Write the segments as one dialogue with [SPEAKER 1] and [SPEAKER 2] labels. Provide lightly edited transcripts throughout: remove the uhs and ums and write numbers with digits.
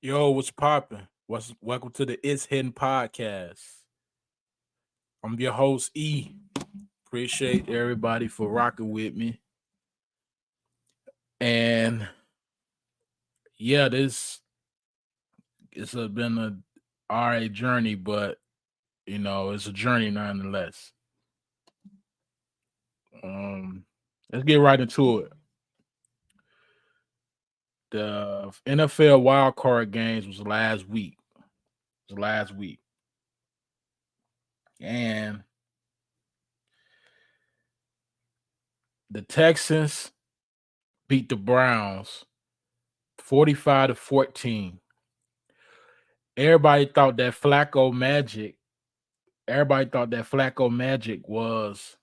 [SPEAKER 1] Yo, what's popping? Welcome to the It's Hidden Podcast. I'm your host E. Appreciate everybody for rocking with me. And yeah, this been a alright journey, but it's a journey nonetheless. Um, let's get right into it. The NFL wild card games was last week. It was last week, and the Texans beat the Browns 45-14. Everybody thought that Flacco magic. Everybody thought that Flacco magic was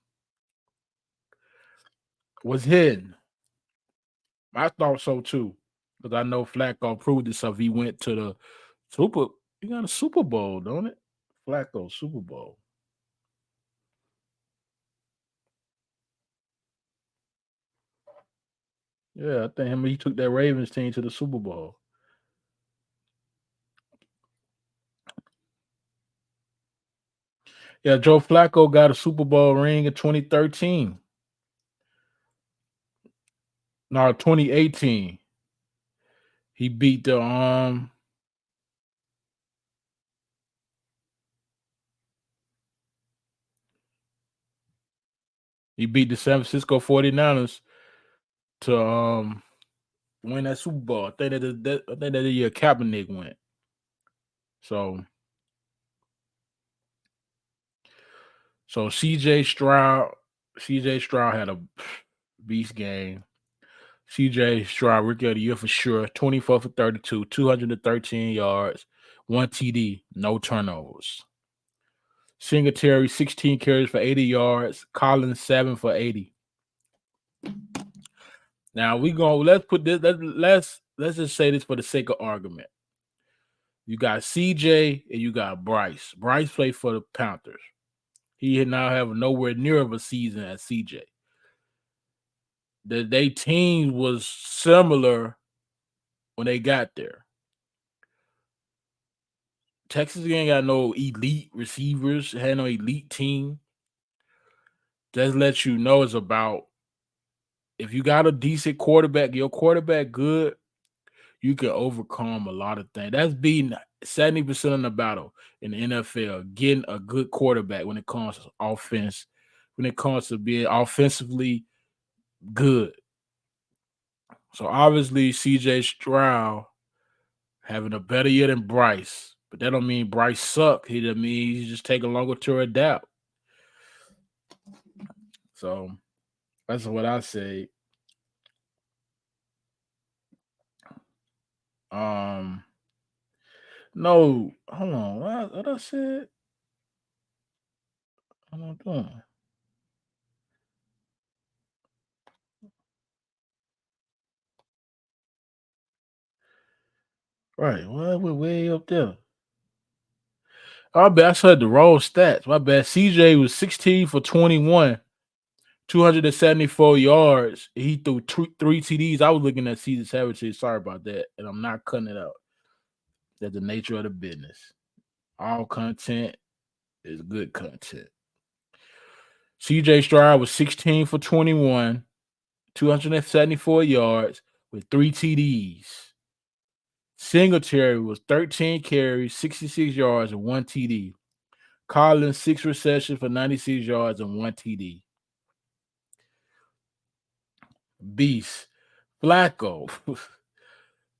[SPEAKER 1] hidden. I thought so too, because I know Flacco proved himself. He went to the Super. He got a Super Bowl, don't it? Flacco Super Bowl. Yeah, I think him. He took that Ravens team to the Super Bowl. Yeah, Joe Flacco got a Super Bowl ring in 2013. No, 2018. He beat the he beat the San Francisco 49ers to win that Super Bowl. I think that the year Kaepernick went. So CJ Stroud had a beast game. CJ Stroud, rookie of the year for sure. 24 for 32, 213 yards, one TD, no turnovers. Singletary, 16 carries for 80 yards. Collins, 7 for 80. Now we go. Let's put this. Let's just say this for the sake of argument. You got CJ and you got Bryce. Bryce played for the Panthers. He now have nowhere near of a season as CJ. They team was similar when they got there. Texas ain't got no elite receivers, had no elite team. Just let you know it's about if you got a decent quarterback, your quarterback good, you can overcome a lot of things. That's beating 70% of the battle in the NFL, getting a good quarterback when it comes to offense, when it comes to being offensively good. So obviously CJ Stroud having a better year than Bryce, but that don't mean Bryce suck. He just mean he's just taking longer to adapt. So that's what I say. Um, no, hold on. What I said? What am I doing? Right. Well, we're way up there. I bet I said the wrong stats. My bad. CJ was 16 for 21, 274 yards. He threw three TDs. I was looking at season averages. Sorry about that. And I'm not cutting it out. That's the nature of the business. All content is good content. CJ Stroud was 16 for 21, 274 yards with three TDs. Singletary was 13 carries, 66 yards, and one TD. Collins, six receptions for 96 yards and one TD. Beast. Flacco,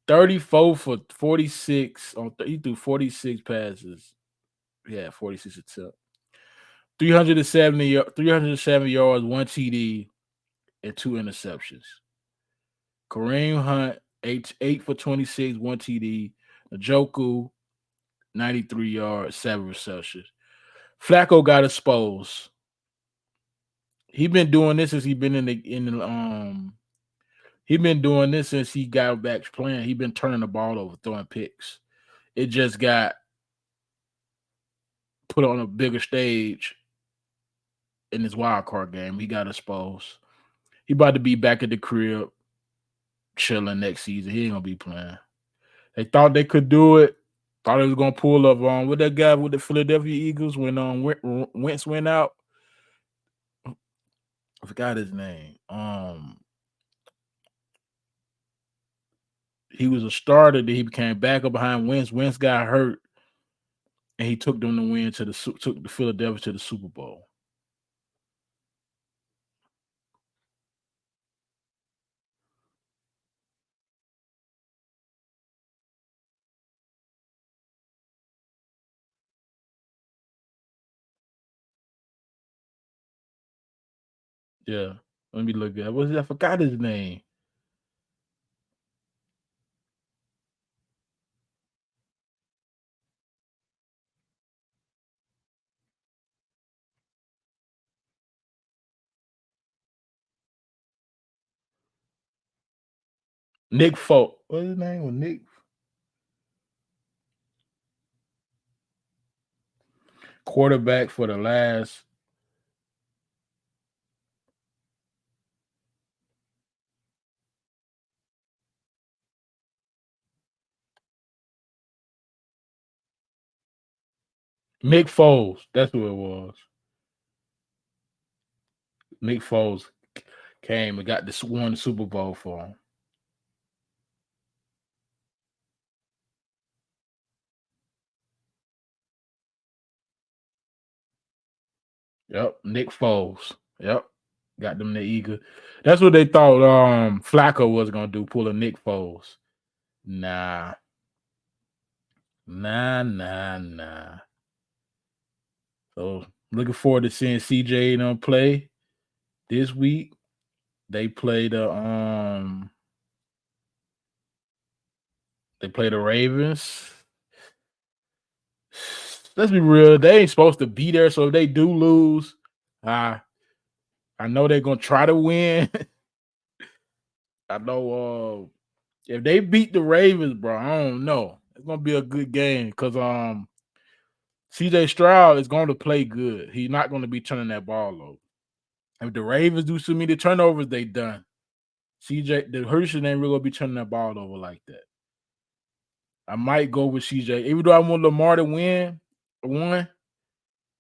[SPEAKER 1] 34 for 46. He threw 46 passes. Yeah, 46 attempts. 370 yards, one TD, and two interceptions. Kareem Hunt, eight for 26, one TD. Njoku, 93 yards, seven receptions. Flacco got exposed. He been doing this since he been he been doing this since he got back playing. He been turning the ball over, throwing picks. It just got put on a bigger stage in his wild card game. He got exposed. He about to be back at the crib chilling next season. He ain't gonna be playing. They thought they could do it. Thought they was gonna pull up on with that guy with the Philadelphia Eagles when Wentz went out. I forgot his name. He was a starter. Then he became backup behind Wentz. Wentz got hurt, and he took them to win took the Philadelphia to the Super Bowl. Yeah, let me look at. I forgot his name. Nick Folk. What's his name? Was Nick quarterback for the last Nick Foles. That's who it was. Nick Foles came and got this won the Super Bowl for him. Yep, Nick Foles. Yep, got them the eager. That's what they thought. Flacco was gonna do, pull a Nick Foles. Nah, nah. So looking forward to seeing CJ and them play this week. They they play the Ravens. Let's be real, they ain't supposed to be there. So if they do lose, uh, I know they're gonna try to win. I know if they beat the Ravens, bro, I don't know. It's gonna be a good game because CJ Stroud is going to play good. He's not going to be turning that ball over. If the Ravens do so many turnovers, they done. The Hershey ain't really gonna be turning that ball over like that. I might go with CJ, even though I want Lamar to win one.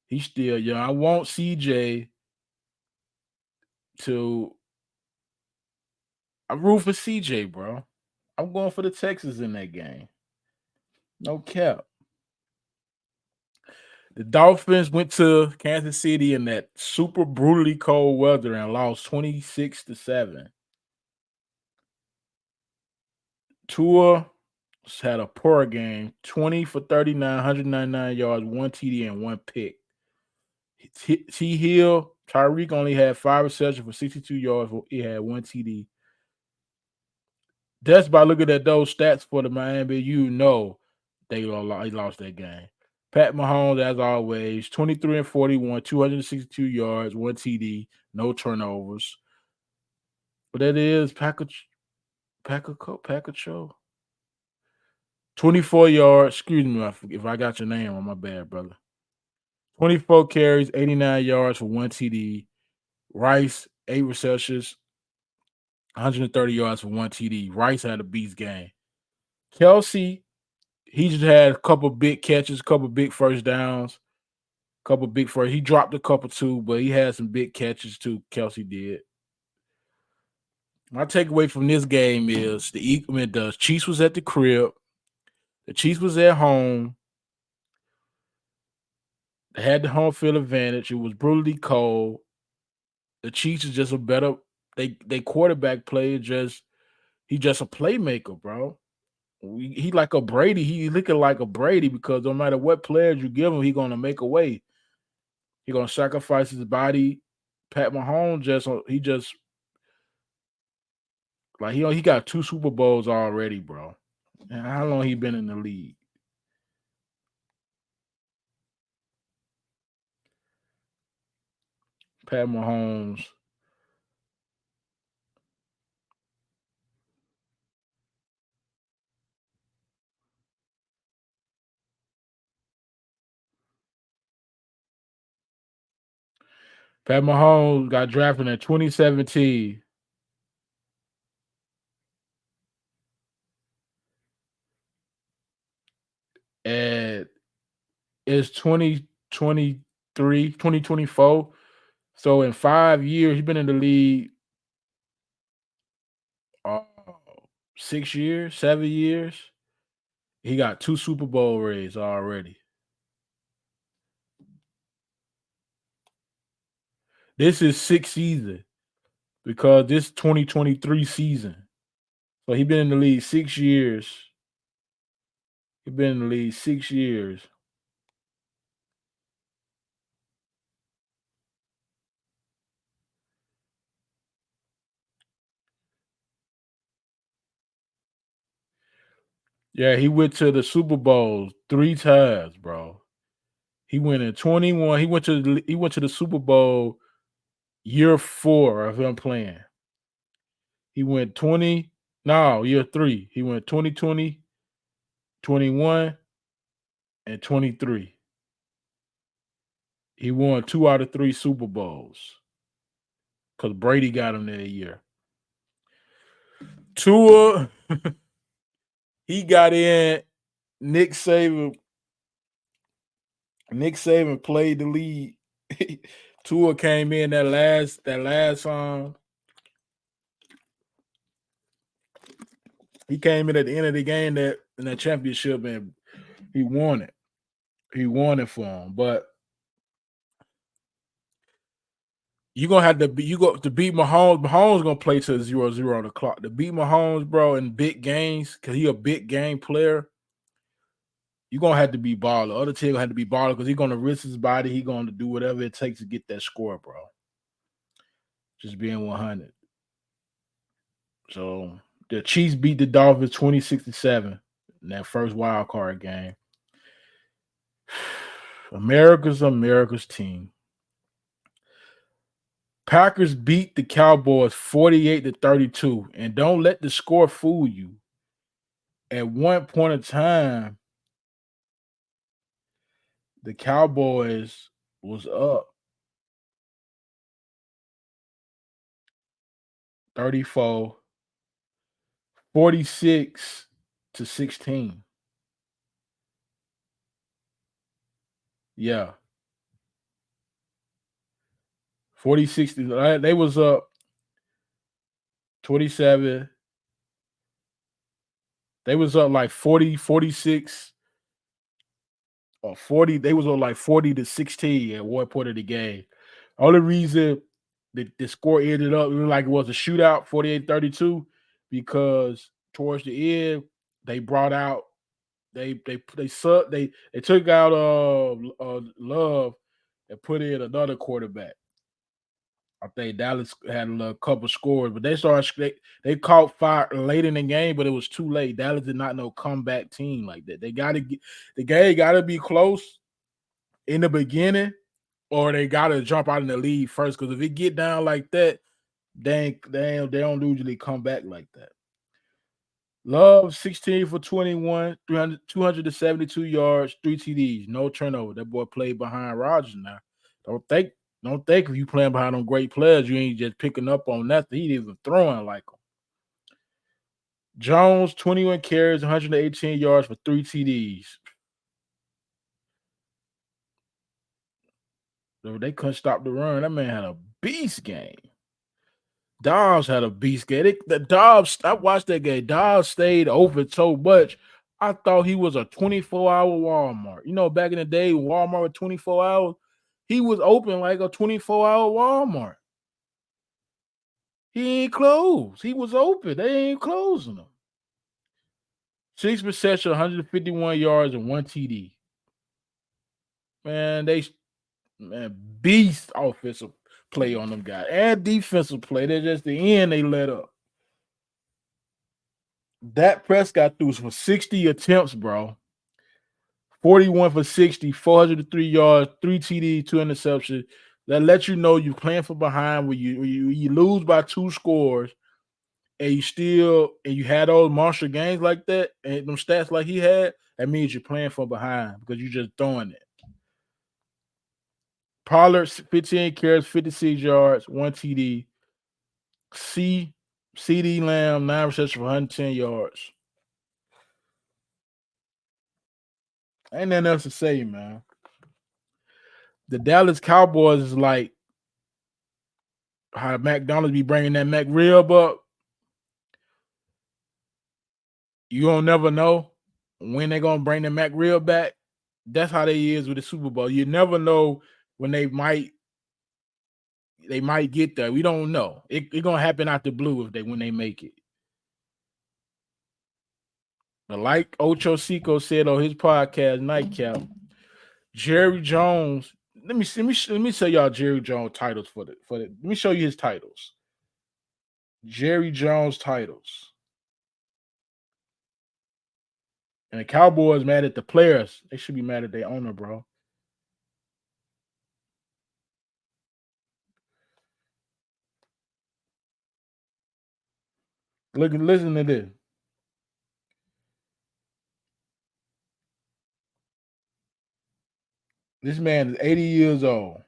[SPEAKER 1] He's still young. I want CJ to. I root for CJ, bro. I'm going for the Texans in that game. No cap. The Dolphins went to Kansas City in that super brutally cold weather and lost 26-7. Tua had a poor game, 20 for 39, 199 yards, one TD, and one pick. T. Hill, Tyreek only had 5 receptions for 62 yards. He had one TD. Just by looking at those stats for the Miami, you know they lost that game. Pat Mahomes, as always, 23 and 41, 262 yards, one TD, no turnovers. But that is Packer Show. 24 yards. Excuse me if I got your name on my bad, brother. 24 carries, 89 yards for one TD. Rice, 8 receptions, 130 yards for one TD. Rice had a beast game. Kelsey, he just had a couple big catches, a couple big first downs, couple big first. He dropped a couple too, but he had some big catches too. Kelsey did. My takeaway from this game is the Chiefs was at the crib. The Chiefs was at home. They had the home field advantage. It was brutally cold. The Chiefs is just a better. They quarterback player just he just a playmaker, bro. He like a Brady. He looking like a Brady because no matter what players you give him, he gonna make a way. He gonna sacrifice his body. Pat Mahomes just like he got 2 Super Bowls already, bro. And how long he been in the league? Pat Mahomes. Pat Mahomes got drafted in 2017. It's 2023, 2024. So in 5 years, he's been in the league uh, 6 years, 7 years. He got 2 Super Bowl rings already. This is sixth season because this 2023 season. So he been in the league 6 years. He been in the league 6 years. Yeah, he went to the Super Bowl 3 times, bro. He went in 21. He went to the Super Bowl year 4 of him playing. He went 20. No, year 3. He went 2020, 21, and 23. He won 2 out of 3 Super Bowls because Brady got him that year. Tua, he got in. Nick Saban. Nick Saban played the lead. Tua came in that last. He came in at the end of the game that in that championship and he won it. He won it for him. But you gonna have to be you go to beat Mahomes. Mahomes gonna play to 0-0 on the clock. To beat Mahomes, bro, in big games, because he a big game player, you gonna have to be baller. Other team gonna have to be baller because he's gonna risk his body. He gonna do whatever it takes to get that score, bro. Just being 100. So the Chiefs beat the Dolphins 20-67 in that first wild card game. America's team. Packers beat the Cowboys 48-32. And don't let the score fool you. At one point in time, the Cowboys was up 34, 46-16. Yeah. 46. They was up 27. They was up like 40, 46, or 40. They was on like 40-16 at one point of the game. Only reason the score ended up like it was a shootout, 48-32, because towards the end, they brought out they took out Love and put in another quarterback. I think Dallas had a couple scores, but they caught fire late in the game, but it was too late. Dallas did not know comeback team like that. They gotta get the game gotta be close in the beginning, or they gotta jump out in the lead first. Because if it get down like that, they don't usually come back like that. Love 16 for 21, 272 yards, 3 TDs, no turnover. That boy played behind Rodgers now. Don't think don't think if you playing behind them great players, you ain't just picking up on nothing. He even throwing like them. Jones, 21 carries, 118 yards for 3 TDs. They couldn't stop the run. That man had a beast game. Dobbs had a beast game. I watched that game. Dobbs stayed open so much. I thought he was a 24-hour Walmart. You know, back in the day, Walmart was 24 hours. He was open like a 24-hour Walmart. He ain't closed. He was open. They ain't closing him. 6% 151 yards and 1 TD. Man, beast offensive play on them guys and defensive play. They're just the end they let up. Dak Prescott threw for 60 attempts, bro. 41 for 60, 403 yards, 3 TD, 2 interceptions. That lets you know you're playing from behind when you lose by 2 scores and you had those monster games like that and them stats like he had. That means you're playing from behind because you're just throwing it. Pollard 15 carries, 56 yards, 1 TD. CD Lamb 9 receptions for 110 yards. Ain't nothing else to say, man. The Dallas Cowboys is like how McDonald's be bringing that McRib up. You don't never know when they're gonna bring the McRib back. That's how they is with the Super Bowl. You never know when they might get there. We don't know. It gonna happen out the blue if they when they make it. But like Ocho Cinco said on his podcast Nightcap, Jerry Jones. Let me show y'all Jerry Jones titles for the. Let me show you his titles. Jerry Jones titles. And the Cowboys mad at the players. They should be mad at their owner, bro. Look and listen to this. This man is 80 years old.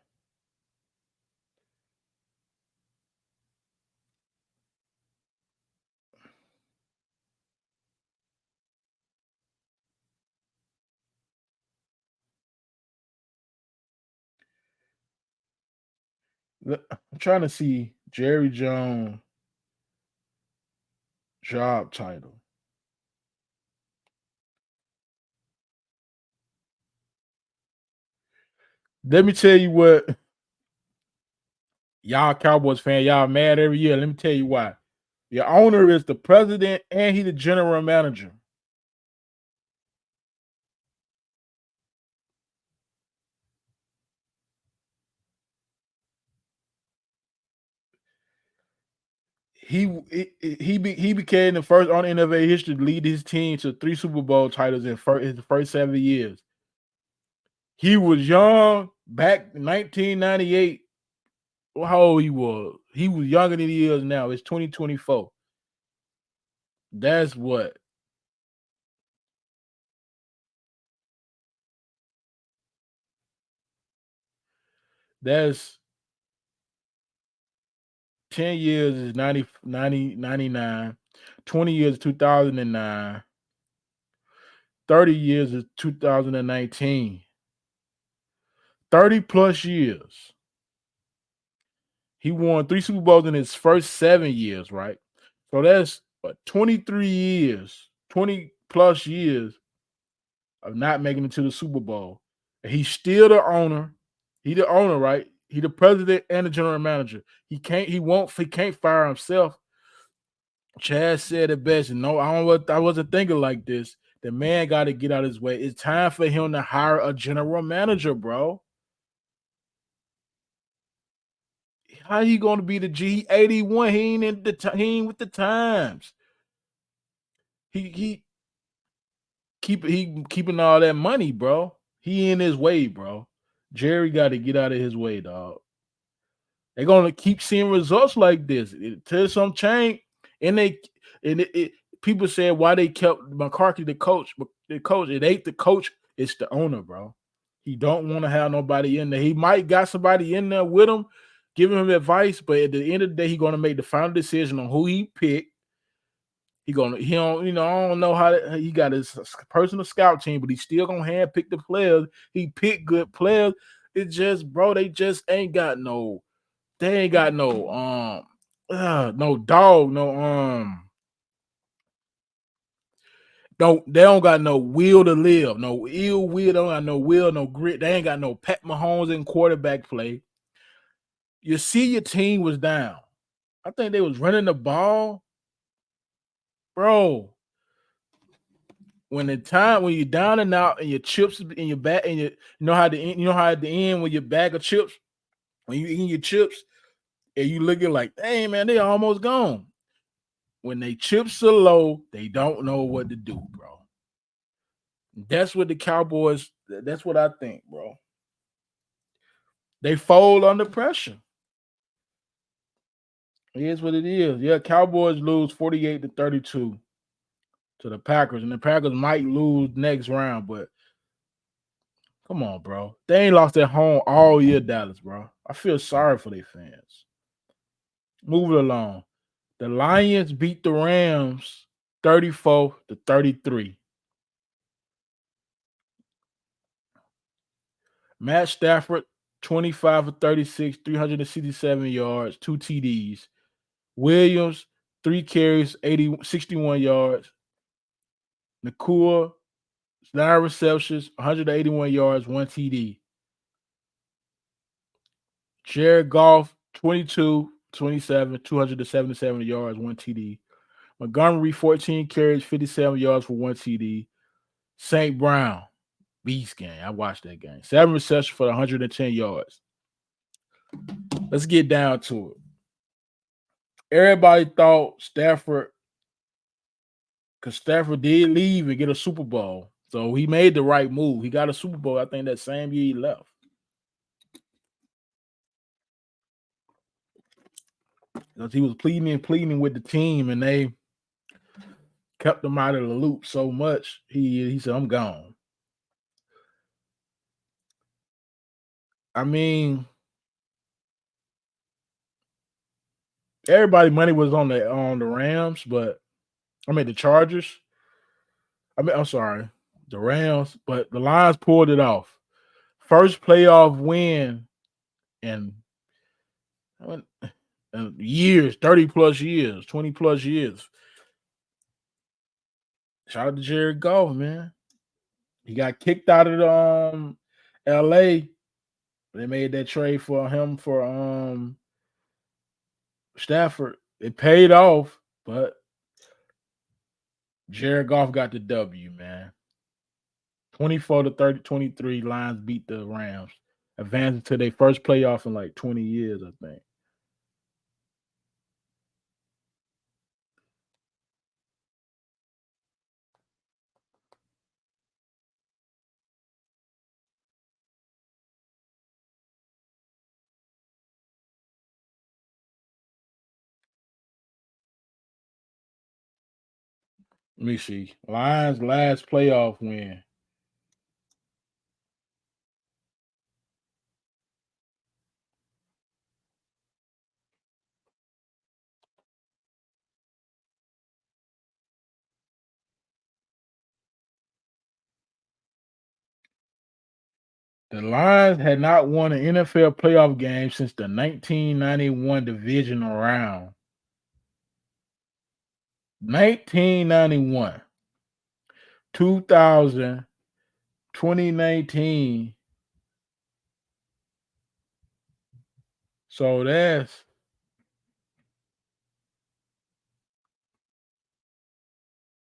[SPEAKER 1] I'm trying to see Jerry Jones job title. Let me tell you what y'all Cowboys fan, y'all mad every year. Let me tell you why. Your owner is the president and he the general manager. He became the first on NFL history to lead his team to 3 Super Bowl titles in his first 7 years. He was young back in 1998. How old he was? He was younger than he is now. It's 2024. That's what. That's 10 years is 99. 20 years 2009. 30 years is 2019. 30 plus years. He won 3 Super Bowls in his first 7 years, right? So that's what 23 years, 20 plus years of not making it to the Super Bowl. And he's still the owner. He the owner, right? He the president and the general manager. He can't fire himself. Chad said it best. No, I wasn't thinking like this. The man got to get out of his way. It's time for him to hire a general manager, bro. How he gonna be the G81? He ain't with the times. He keeping all that money, bro. He in his way, bro. Jerry got to get out of his way, dog. They're gonna keep seeing results like this until some change. And people said why they kept McCarthy the coach, but the coach it ain't the coach, it's the owner, bro. He don't want to have nobody in there. He might got somebody in there with him, giving him advice, but at the end of the day, he gonna make the final decision on who he picked. He don't I don't know he got his personal scout team, but he still gonna hand pick the players. He picked good players. It just, bro, they ain't got no dog, they don't got no will to live, no ill will, they don't got no will, no grit. They ain't got no Pat Mahomes in quarterback play. You see your team was down. I think they was running the ball, bro. When you're down and out and your chips in your back and you know how at the end when your bag of chips, when you eating your chips and you looking like, dang man, they almost gone. When they chips are low, they don't know what to do, bro. That's what the Cowboys. That's what I think, bro. They fold under pressure. It is what it is. Yeah, Cowboys lose 48-32 to the Packers, and the Packers might lose next round, but come on, bro. They ain't lost at home all year, Dallas, bro. I feel sorry for their fans. Move it along. The Lions beat the Rams 34-33. Matt Stafford. 25 for 36, 367 yards, 2 TDs. Williams, 3 carries, 61 yards. Nakua, 9 receptions, 181 yards, 1 TD. Jared Goff, 22, 27, 277 yards, 1 TD. Montgomery, 14 carries, 57 yards for 1 TD. St. Brown, beast game. I watched that game. 7 receptions for 110 yards. Let's get down to it. Everybody thought Stafford, because Stafford did leave and get a Super Bowl. So he made the right move. He got a Super Bowl, I think, that same year he left. Because he was pleading with the team, and they kept him out of the loop so much. He said, I'm gone. I mean, everybody money was on the Rams, but I mean the Chargers. I'm sorry, the Rams, but the Lions pulled it off. First playoff win in, in years, 30 plus years, 20 plus years. Shout out to Jared Goff, man. He got kicked out of LA. They made that trade for him for Stafford. It paid off, but Jared Goff got the W, man. 24 to 30, 23, Lions beat the Rams, advancing to their first playoff in like 20 years, I think. Let me see. Lions last playoff win. The Lions had not won an NFL playoff game since the 1991 divisional round. 1991, 2000, 2019. So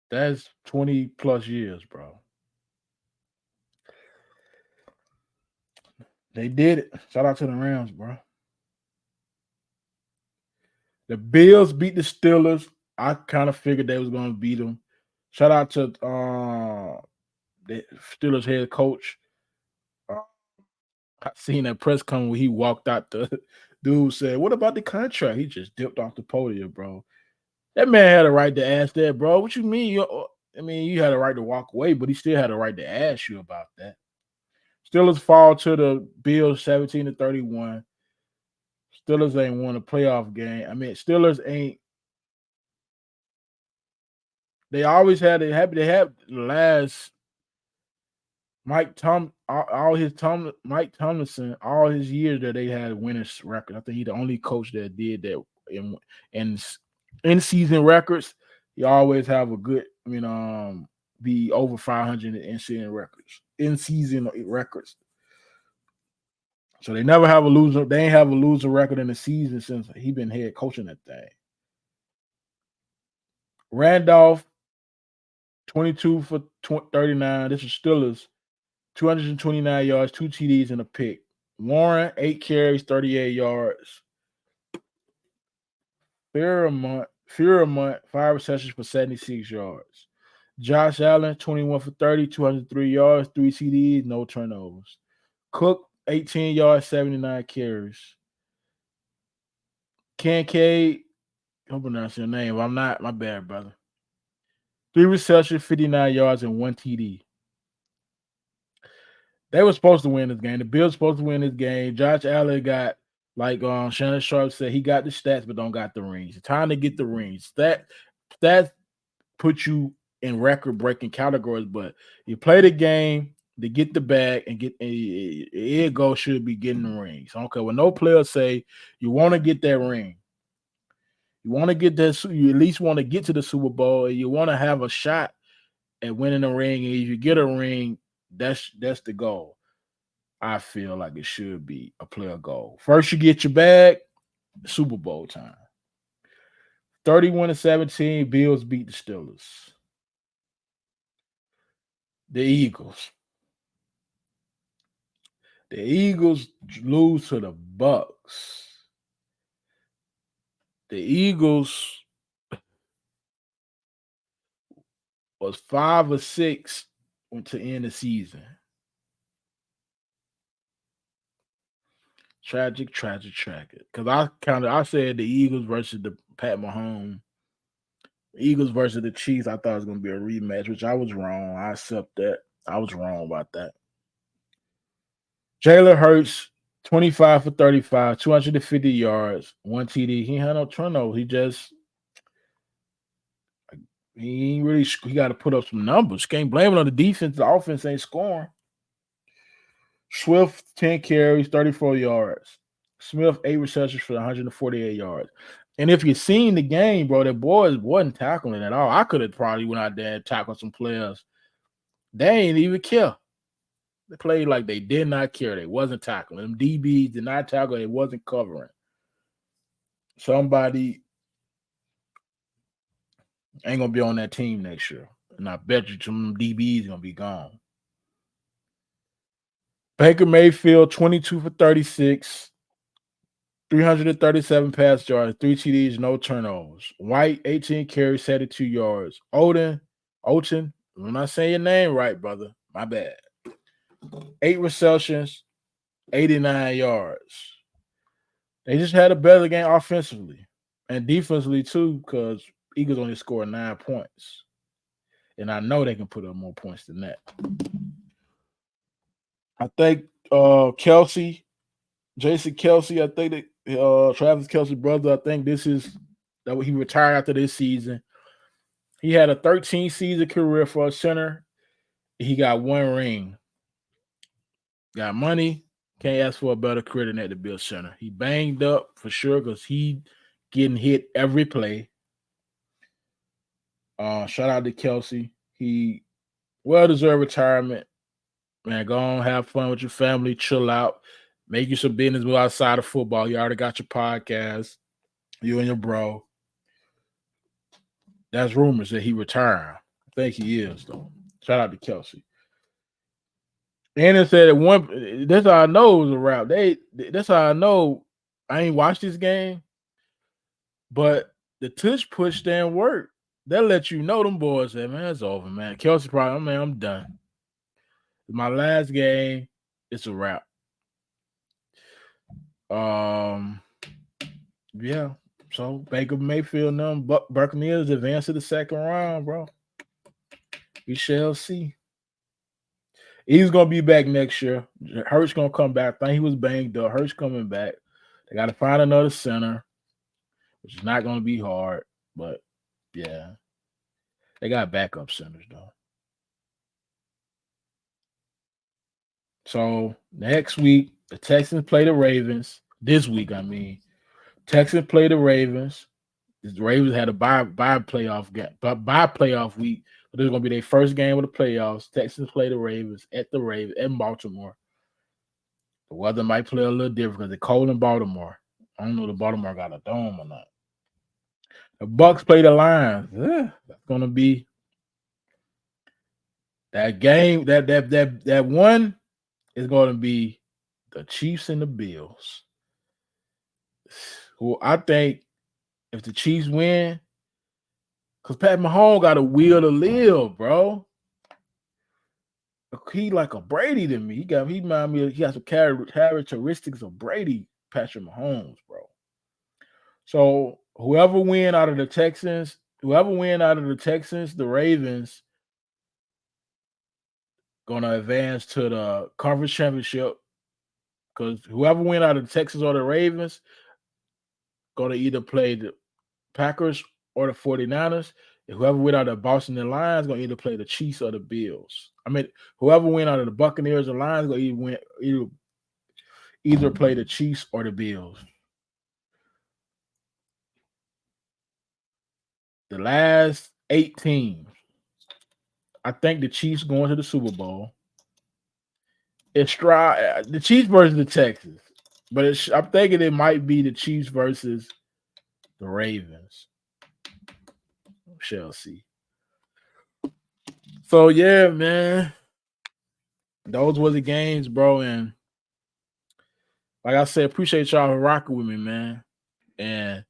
[SPEAKER 1] that's 20 plus years, bro. They did it. Shout out to the Rams, bro. The Bills beat the Steelers. I kind of figured they was going to beat them. Shout out to the Steelers head coach. I seen that press conference where he walked out. The dude said, "What about the contract?" He just dipped off the podium, bro. That man had a right to ask that, bro. What you mean? I mean, you had a right to walk away, but he still had a right to ask you about that. Steelers fall to the Bills 17 to 31. Steelers ain't won a playoff game. I mean, Steelers ain't. They always had it. They have the last Mike Tomlinson, all his years that they had a winning record. I think he's the only coach that did that in season records. He always have a good, be over 500 in season records. In season records. So they never have a loser. They ain't have a loser record in the season since he been head coaching that thing. Randolph, 22 for 39. This is Steelers. 229 yards, 2 TDs, and a pick. Warren, 8 carries, 38 yards. Fairmont, 5 receptions for 76 yards. Josh Allen, 21 for 30, 203 yards, 3 TDs, no turnovers. Cook, 18 yards, 79 carries. Kincaid, I'm pronouncing your name. I'm not. My bad, brother. 3 receptions, 59 yards, and 1 TD. They were supposed to win this game. The Bills supposed to win this game. Josh Allen got, like Shannon Sharp said, he got the stats but don't got the rings. It's time to get the rings. That put you in record-breaking categories, but you play the game, to get the bag and get a goal should be getting the ring. So okay, when no players say you want to get that ring, you want to get that, you at least want to get to the Super Bowl, and you want to have a shot at winning the ring. And if you get a ring, that's the goal. I feel like it should be a player goal. First, you get your bag, Super Bowl time. 31-17, Bills beat the Steelers. The Eagles. The Eagles lose to the Bucs. The Eagles was 5-6 to end the season. Tragic. Because I said the Eagles versus the Pat Mahomes. Eagles versus the Chiefs. I thought it was going to be a rematch, which I was wrong. I accept that. I was wrong about that. Jalen Hurts, 25 for 35, 250 yards, 1 TD. He had no turnover. He ain't really. He got to put up some numbers. Can't blame it on the defense. The offense ain't scoring. Swift, 10 carries, 34 yards. Smith, 8 receptions for 148 yards. And if you've seen the game, bro, the boys wasn't tackling at all. I could have probably went out there and tackled some players. They ain't even care. They played like they did not care. They wasn't tackling. Them DBs did not tackle. They wasn't covering. Somebody ain't going to be on that team next year. And I bet you some DBs going to be gone. Baker Mayfield, 22 for 36, 337 pass yards, 3 TDs, no turnovers. White, 18 carries, 72 yards. Oden, I'm not saying your name right, brother. My bad. 8 receptions, 89 yards. They just had a better game offensively and defensively too, because Eagles only scored 9 points. And I know they can put up more points than that. I think Jason Kelsey, I think that Travis Kelsey brother, I think this is that he retired after this season. He had a 13-season career for a center. He got 1 ring. Got money. Can't ask for a better career than that to be a center. He banged up for sure because he getting hit every play. Shout out to Kelsey. He well-deserved retirement. Man, go on, have fun with your family, chill out, make you some business outside of football. You already got your podcast, you and your bro. That's rumors that he retired. I think he is, though. Shout out to Kelsey. And it said that's how I know it was a wrap. That's how I know I ain't watched this game, but the tush push didn't work. They'll let you know them boys said, man, it's over, man. Kelsey probably, man, I'm done. My last game, it's a wrap. Yeah. So Baker Mayfield and them Buccaneers advance to the second round, bro. We shall see. He's gonna be back next year. Hurts gonna come back. I think he was banged up. Hurts coming back. They got to find another center, which is not gonna be hard. But yeah, they got backup centers though. So next week, the Texans play the Ravens. This week, I mean, Texans play the Ravens. The Ravens had a bye playoff week. But this is gonna be their first game of the playoffs. Texans play the Ravens at Baltimore. The weather might play a little different because it's cold in Baltimore. I don't know if Baltimore got a dome or not. The Bucs play the Lions. That's gonna be that game. That one is gonna be the Chiefs and the Bills. Who I think if the Chiefs win, because Pat Mahomes got a will to live, bro. He like a Brady to me. He remind me he has some characteristics of Brady, Patrick Mahomes, bro. So whoever win out of the Texans, the Ravens gonna advance to the conference championship. Because whoever win out of the Texans or the Ravens gonna either play the Packers or the 49ers. If whoever went out of Boston and Lions gonna either play the Chiefs or the Bills. I mean, whoever went out of the Buccaneers and Lions gonna either play the Chiefs or the Bills. The last 8 teams, I think the Chiefs going to the Super Bowl. It's the Chiefs versus the Texans, but I'm thinking it might be the Chiefs versus the Ravens. Shall see. So yeah, man, those were the games, bro. And like I said, appreciate y'all for rocking with me, man. And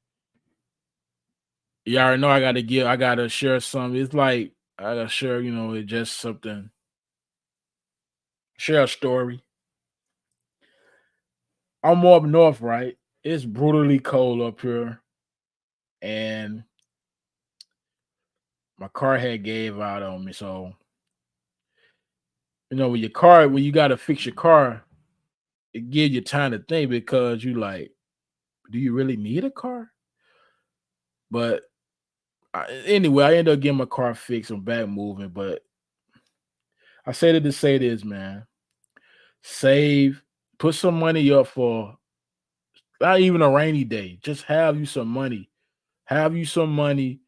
[SPEAKER 1] you already know I gotta share something. It's like I gotta share, it's just something. Share a story. I'm up north, right? It's brutally cold up here, and my car had gave out on me. So, when you gotta fix your car, it gives you time to think because you like, do you really need a car? But anyway, I ended up getting my car fixed and back moving. But I say that to say this, man. Save, put some money up for not even a rainy day. Just have you some money. Have you some money.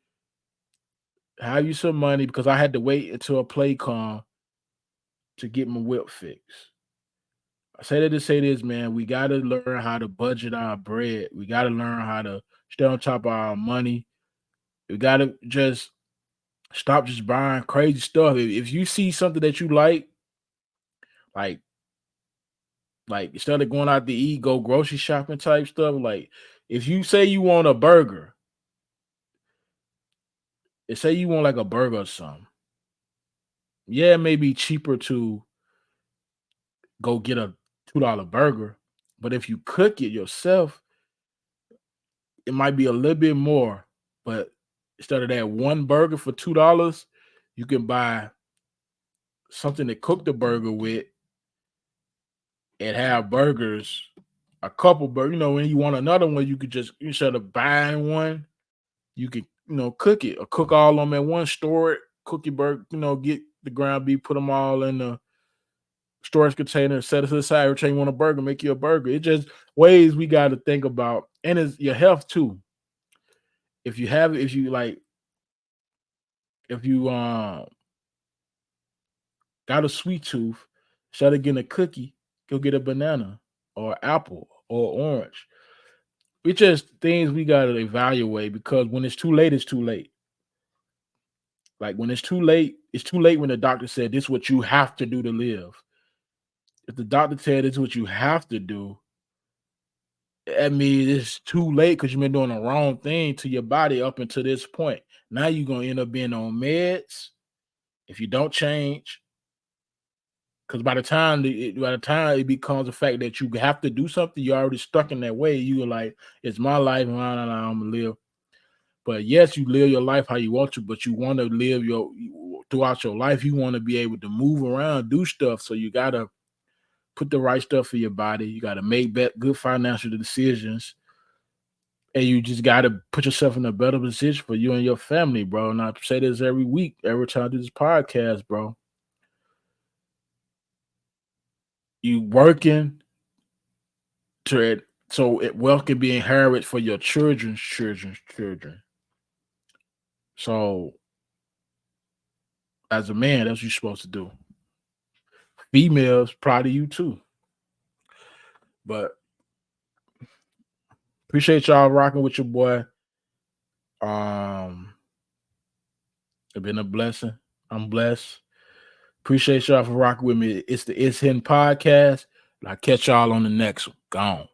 [SPEAKER 1] Have you some money because I had to wait until a play come to get my whip fixed. I say that to say this, man. We got to learn how to budget our bread. We got to learn how to stay on top of our money. We got to just stop just buying crazy stuff. If you see something that you like instead of going out to eat, go grocery shopping type stuff. Like if you say you want a burger, and say you want like a burger or something, yeah, it may be cheaper to go get a $2 burger, but if you cook it yourself, it might be a little bit more. But instead of that one burger for $2, you can buy something to cook the burger with and have burgers, a couple burgers. When you want another one, you could just instead of buying one, you could cook it or cook all of them at one, store it, cook your burger, get the ground beef, put them all in the storage container, set it to the side. Every time you want a burger, make you a burger. It's just ways we got to think about, and it's your health too. If you have, if you like, if you got a sweet tooth, instead of getting a cookie, go get a banana or apple or orange. It's just things we got to evaluate because when it's too late, it's too late. Like when it's too late when the doctor said this is what you have to do to live. If the doctor said this is what you have to do, I mean it's too late because you've been doing the wrong thing to your body up until this point. Now you're gonna end up being on meds if you don't change. Because by the time it becomes a fact that you have to do something, you're already stuck in that way. You're like, it's my life, and I'm gonna live. But yes, you live your life how you want to, but you want to live throughout your life. You want to be able to move around, do stuff. So you gotta put the right stuff for your body. You gotta make good financial decisions, and you just gotta put yourself in a better position for you and your family, bro. And I say this every week, every time I do this podcast, bro. You working to it so wealth can be inherited for your children's children's children. So as a man, that's what you're supposed to do. Females, proud of you too. But appreciate y'all rocking with your boy. It's been a blessing. I'm blessed. Appreciate y'all for rocking with me. It's the It's Hidden Podcast. I'll catch y'all on the next one. Gone.